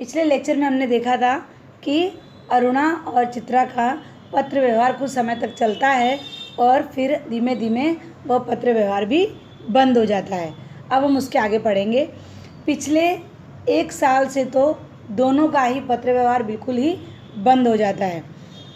पिछले लेक्चर में हमने देखा था कि अरुणा और चित्रा का पत्र व्यवहार कुछ समय तक चलता है और फिर धीमे धीमे वह पत्र व्यवहार भी बंद हो जाता है। अब हम उसके आगे पढ़ेंगे। पिछले 1 साल से तो दोनों का ही पत्र व्यवहार बिल्कुल ही बंद हो जाता है।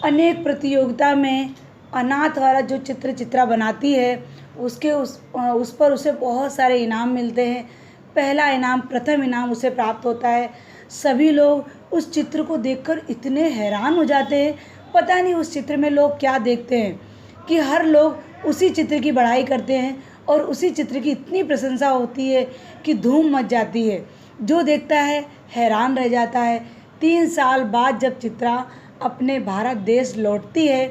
अनेक प्रतियोगिता में अनाथ वाला जो चित्रा बनाती है उस पर उसे बहुत सारे इनाम मिलते हैं। पहला इनाम, प्रथम इनाम उसे प्राप्त होता है। सभी लोग उस चित्र को देखकर इतने हैरान हो जाते हैं। पता नहीं उस चित्र में लोग क्या देखते हैं कि हर लोग उसी चित्र की बड़ाई करते हैं और उसी चित्र की इतनी प्रशंसा होती है कि धूम मच जाती है। जो देखता है हैरान रह जाता है। 3 साल बाद जब चित्रा अपने भारत देश लौटती है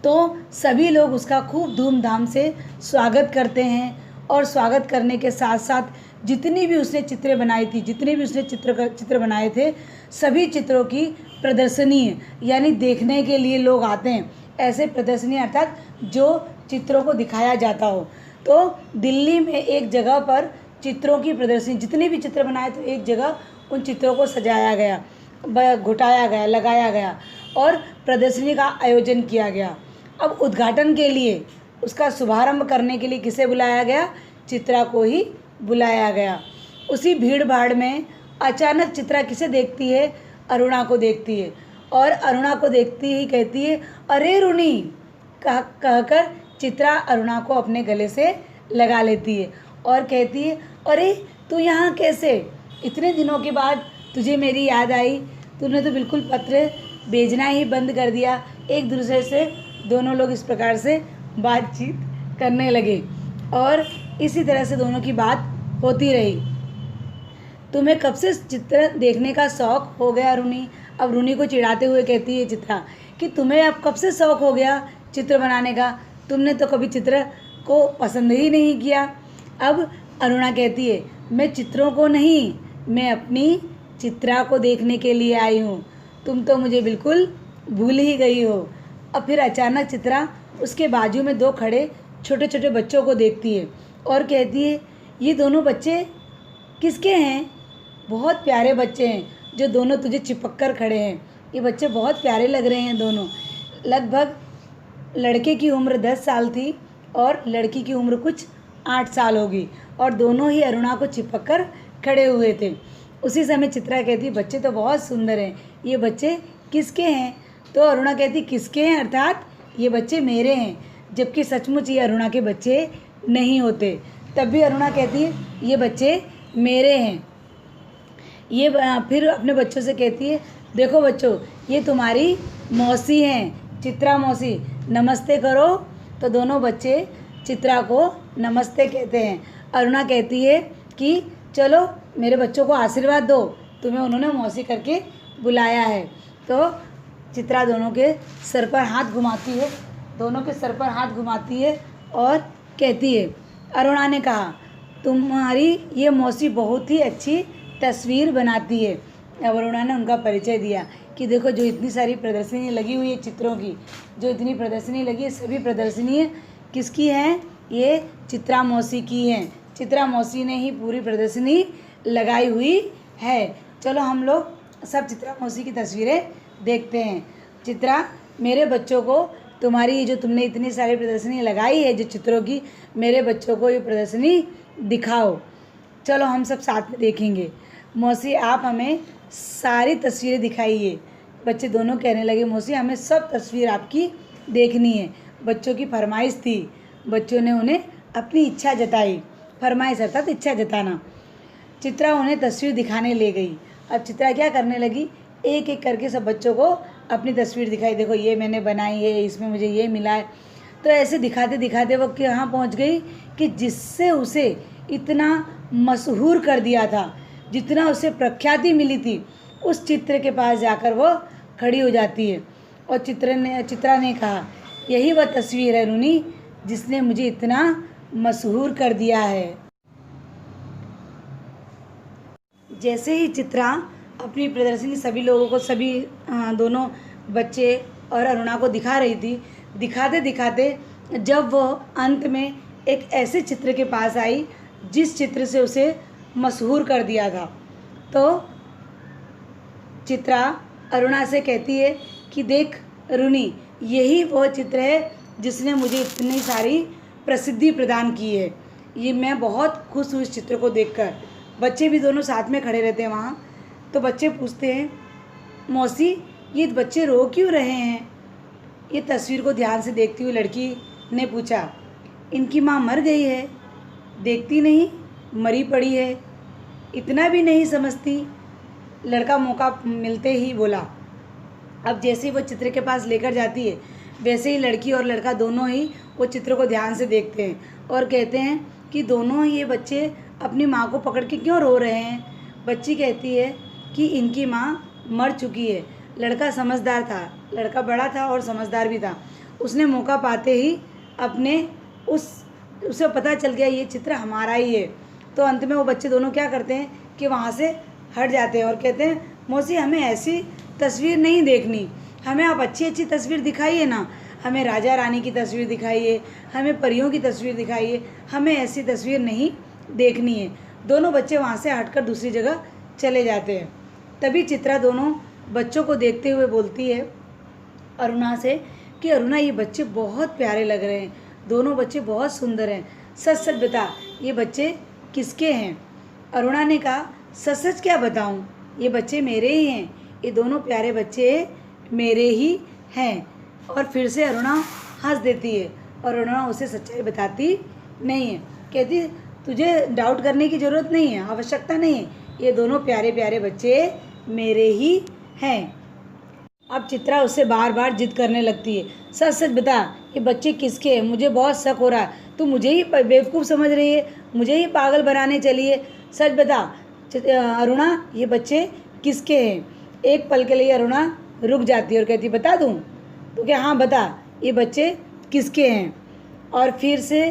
तो सभी लोग उसका खूब धूमधाम से स्वागत करते हैं और स्वागत करने के साथ साथ जितनी भी उसने चित्रें बनाई थी, जितने भी उसने चित्र बनाए थे, सभी चित्रों की प्रदर्शनी है, यानी देखने के लिए लोग आते हैं। ऐसे प्रदर्शनी अर्थात जो चित्रों को दिखाया जाता हो। तो दिल्ली में एक जगह पर चित्रों की प्रदर्शनी, जितने भी चित्र बनाए तो एक जगह उन चित्रों को सजाया गया, घुटाया गया, लगाया गया और प्रदर्शनी का आयोजन किया गया। अब उद्घाटन के लिए, उसका शुभारंभ करने के लिए किसे बुलाया गया? चित्रा को ही बुलाया गया। उसी भीड़ भाड़ में अचानक चित्रा किसे देखती है? अरुणा को देखती है और अरुणा को देखती ही कहती है, अरे रुनी, कहकर चित्रा अरुणा को अपने गले से लगा लेती है और कहती है, अरे तू यहाँ कैसे? इतने दिनों के बाद तुझे मेरी याद आई। तूने तो बिल्कुल पत्र भेजना ही बंद कर दिया। एक दूसरे से दोनों लोग इस प्रकार से बातचीत करने लगे और इसी तरह से दोनों की बात होती रही। तुम्हें कब से चित्र देखने का शौक़ हो गया रुनी? अब रुनी को चिढ़ाते हुए कहती है चित्रा कि तुम्हें अब कब से शौक़ हो गया चित्र बनाने का? तुमने तो कभी चित्र को पसंद ही नहीं किया। अब अरुणा कहती है, मैं चित्रों को नहीं, मैं अपनी चित्रा को देखने के लिए आई हूँ। तुम तो मुझे बिल्कुल भूल ही गई हो। अब फिर अचानक चित्रा उसके बाजू में 2 खड़े छोटे छोटे बच्चों को देखती है और कहती है, ये दोनों बच्चे किसके हैं? बहुत प्यारे बच्चे हैं जो दोनों तुझे चिपक कर खड़े हैं। ये बच्चे बहुत प्यारे लग रहे हैं दोनों। लगभग लड़के की उम्र 10 साल थी और लड़की की उम्र कुछ 8 साल होगी और दोनों ही अरुणा को चिपक कर खड़े हुए थे। उसी समय चित्रा कहती, बच्चे तो बहुत सुंदर हैं, ये बच्चे किसके हैं? तो अरुणा कहती, किसके हैं अर्थात ये बच्चे मेरे हैं, जबकि सचमुच ये अरुणा के बच्चे नहीं होते। तब भी अरुणा कहती है, ये बच्चे मेरे हैं। ये फिर अपने बच्चों से कहती है, देखो बच्चों, ये तुम्हारी मौसी हैं, चित्रा मौसी, नमस्ते करो। तो दोनों बच्चे चित्रा को नमस्ते कहते हैं। अरुणा कहती है कि चलो मेरे बच्चों को आशीर्वाद दो, तुम्हें उन्होंने मौसी करके बुलाया है। तो चित्रा दोनों के सर पर हाथ घुमाती है, दोनों के सर पर हाथ घुमाती है और कहती है, अरुणा ने कहा, तुम्हारी ये मौसी बहुत ही अच्छी तस्वीर बनाती है। अब अरुणा ने उनका परिचय दिया कि देखो, जो इतनी सारी प्रदर्शनी लगी हुई है चित्रों की, जो इतनी प्रदर्शनी लगी है, सभी प्रदर्शनी किसकी हैं? ये चित्रा मौसी की हैं। चित्रा मौसी ने ही पूरी प्रदर्शनी लगाई हुई है। चलो हम लोग सब चित्रा मौसी की तस्वीरें देखते हैं। चित्रा, मेरे बच्चों को तुम्हारी ये जो तुमने इतनी सारी प्रदर्शनी लगाई है जो चित्रों की, मेरे बच्चों को ये प्रदर्शनी दिखाओ। चलो हम सब साथ में देखेंगे। मौसी, आप हमें सारी तस्वीरें दिखाइए। बच्चे दोनों कहने लगे, मौसी हमें सब तस्वीर आपकी देखनी है। बच्चों की फरमाइश थी, बच्चों ने उन्हें अपनी इच्छा जताई। फरमाइश अर्थात इच्छा जताना। चित्रा उन्हें तस्वीर दिखाने ले गई। अब चित्रा क्या करने लगी? एक एक करके सब बच्चों को अपनी तस्वीर दिखाई। देखो, ये मैंने बनाई है, इसमें मुझे ये मिला है। तो ऐसे दिखाते दिखाते वो कहाँ पहुँच गई कि जिससे उसे इतना मशहूर कर दिया था, जितना उसे प्रख्याति मिली थी, उस चित्र के पास जाकर वो खड़ी हो जाती है और चित्रा ने कहा, यही वह तस्वीर है रुनी जिसने मुझे इतना मशहूर कर दिया है। जैसे ही चित्रा अपनी प्रदर्शनी सभी लोगों को, सभी दोनों बच्चे और अरुणा को दिखा रही थी, दिखाते दिखाते जब वो अंत में एक ऐसे चित्र के पास आई जिस चित्र से उसे मशहूर कर दिया था, तो चित्रा अरुणा से कहती है कि देख रुनी, यही वो चित्र है जिसने मुझे इतनी सारी प्रसिद्धि प्रदान की है। ये मैं बहुत खुश हूँ इस चित्र को देखकर। बच्चे भी दोनों साथ में खड़े रहते हैं वहाँ। तो बच्चे पूछते हैं, मौसी ये बच्चे रो क्यों रहे हैं? ये तस्वीर को ध्यान से देखती हुई लड़की ने पूछा। इनकी माँ मर गई है, देखती नहीं, मरी पड़ी है, इतना भी नहीं समझती? लड़का मौका मिलते ही बोला। अब जैसे ही वो चित्र के पास लेकर जाती है, वैसे ही लड़की और लड़का दोनों ही वो चित्र को ध्यान से देखते हैं और कहते हैं कि दोनों ये बच्चे अपनी माँ को पकड़ के क्यों रो रहे हैं? बच्ची कहती है कि इनकी माँ मर चुकी है। लड़का समझदार था, लड़का बड़ा था और समझदार भी था। उसने मौका पाते ही उसे पता चल गया ये चित्र हमारा ही है। तो अंत में वो बच्चे दोनों क्या करते हैं कि वहाँ से हट जाते हैं और कहते हैं, मौसी हमें ऐसी तस्वीर नहीं देखनी, हमें आप अच्छी अच्छी तस्वीर दिखाइए ना, हमें राजा रानी की तस्वीर दिखाइए, हमें परियों की तस्वीर दिखाइए, हमें ऐसी तस्वीर नहीं देखनी है। दोनों बच्चे वहाँ से हटकर दूसरी जगह चले जाते हैं। तभी चित्रा दोनों बच्चों को देखते हुए बोलती है अरुणा से कि अरुणा ये बच्चे बहुत प्यारे लग रहे हैं, दोनों बच्चे बहुत सुंदर हैं, सच सच बता ये बच्चे किसके हैं? अरुणा ने कहा, सच सच क्या बताऊं, ये बच्चे मेरे ही हैं, ये दोनों प्यारे बच्चे मेरे ही हैं। और फिर से अरुणा हंस देती है और अरुणा उसे सच्चाई बताती नहीं है। कहती तुझे डाउट करने की ज़रूरत नहीं है, आवश्यकता नहीं है, ये दोनों प्यारे प्यारे बच्चे मेरे ही हैं। अब चित्रा उससे बार बार जिद करने लगती है, सच सच बता ये बच्चे किसके हैं, मुझे बहुत शक हो रहा है, तू मुझे ही बेवकूफ़ समझ रही है, मुझे ही पागल बनाने चली है, सच बता अरुणा ये बच्चे किसके हैं? एक पल के लिए अरुणा रुक जाती है और कहती बता दूँ? तो क्या हाँ बता ये बच्चे किसके हैं। और फिर से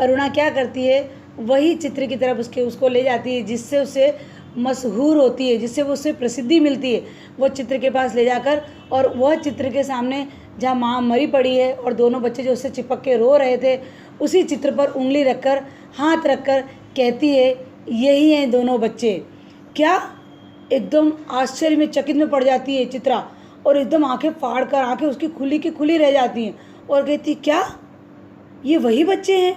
अरुणा क्या करती है, वही चित्र की तरफ उसको ले जाती है जिससे उसे मशहूर होती है, जिससे वो उसे प्रसिद्धि मिलती है। वो चित्र के पास ले जाकर और वह चित्र के सामने जहाँ माँ मरी पड़ी है और दोनों बच्चे जो उससे चिपक के रो रहे थे, उसी चित्र पर उंगली रखकर हाथ रखकर कहती है यही हैं दोनों बच्चे। क्या? एकदम आश्चर्य में चकित में पड़ जाती है चित्रा और एकदम आंखें फाड़ कर, आंखें उसकी खुली की खुली रह जाती हैं और कहती क्या ये वही बच्चे हैं?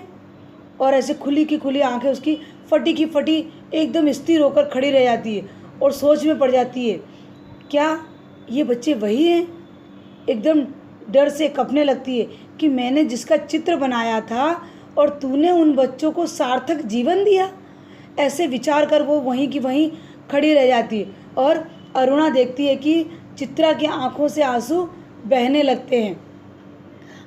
और ऐसे खुली की खुली आंखें उसकी फटी की फटी एकदम स्थिर होकर खड़ी रह जाती है और सोच में पड़ जाती है, क्या ये बच्चे वही हैं? एकदम डर से कँपने लगती है कि मैंने जिसका चित्र बनाया था और तूने उन बच्चों को सार्थक जीवन दिया। ऐसे विचार कर वो वहीं की वहीं खड़ी रह जाती है और अरुणा देखती है कि चित्रा की आंखों से आंसू बहने लगते हैं।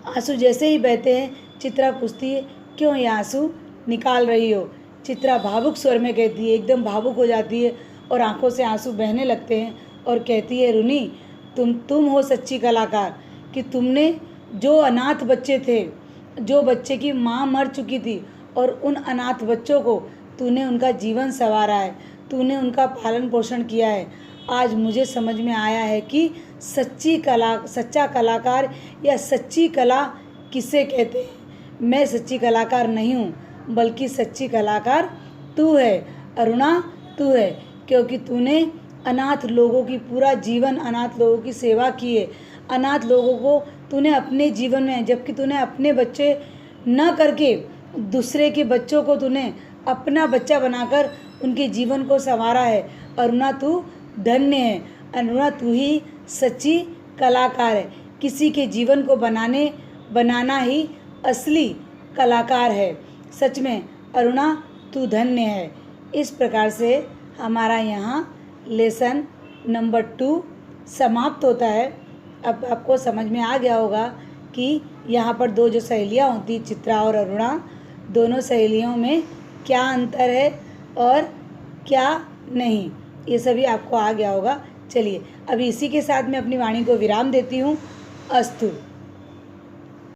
आंसू जैसे ही बहते हैं चित्रा पूछती है, क्यों ये आंसू निकाल रही हो? चित्रा भावुक स्वर में कहती है, एकदम भावुक हो जाती है और आंखों से आंसू बहने लगते हैं और कहती है, रुनी तुम हो सच्ची कलाकार कि तुमने जो अनाथ बच्चे थे, जो बच्चे की माँ मर चुकी थी और उन अनाथ बच्चों को तूने उनका जीवन संवारा है, तूने उनका पालन पोषण किया है। आज मुझे समझ में आया है कि सच्चा कलाकार या सच्ची कला किसे कहते हैं। मैं सच्ची कलाकार नहीं हूँ, बल्कि सच्ची कलाकार तू है अरुणा, तू है, क्योंकि तूने अनाथ लोगों की पूरा जीवन अनाथ लोगों की सेवा की है। अनाथ लोगों को तूने अपने जीवन में, जबकि तूने अपने बच्चे न करके दूसरे के बच्चों को तूने अपना बच्चा बनाकर उनके जीवन को संवारा है। अरुणा तू धन्य है, अरुणा तू ही सच्ची कलाकार है। किसी के जीवन को बनाना ही असली कलाकार है। सच में अरुणा तू धन्य है। इस प्रकार से हमारा यहाँ लेसन नंबर 2 समाप्त होता है। अब आपको समझ में आ गया होगा कि यहाँ पर दो जो सहेलियाँ होती चित्रा और अरुणा, दोनों सहेलियों में क्या अंतर है और क्या नहीं, ये सभी आपको आ गया होगा। चलिए अभी इसी के साथ मैं अपनी वाणी को विराम देती हूँ। अस्तु।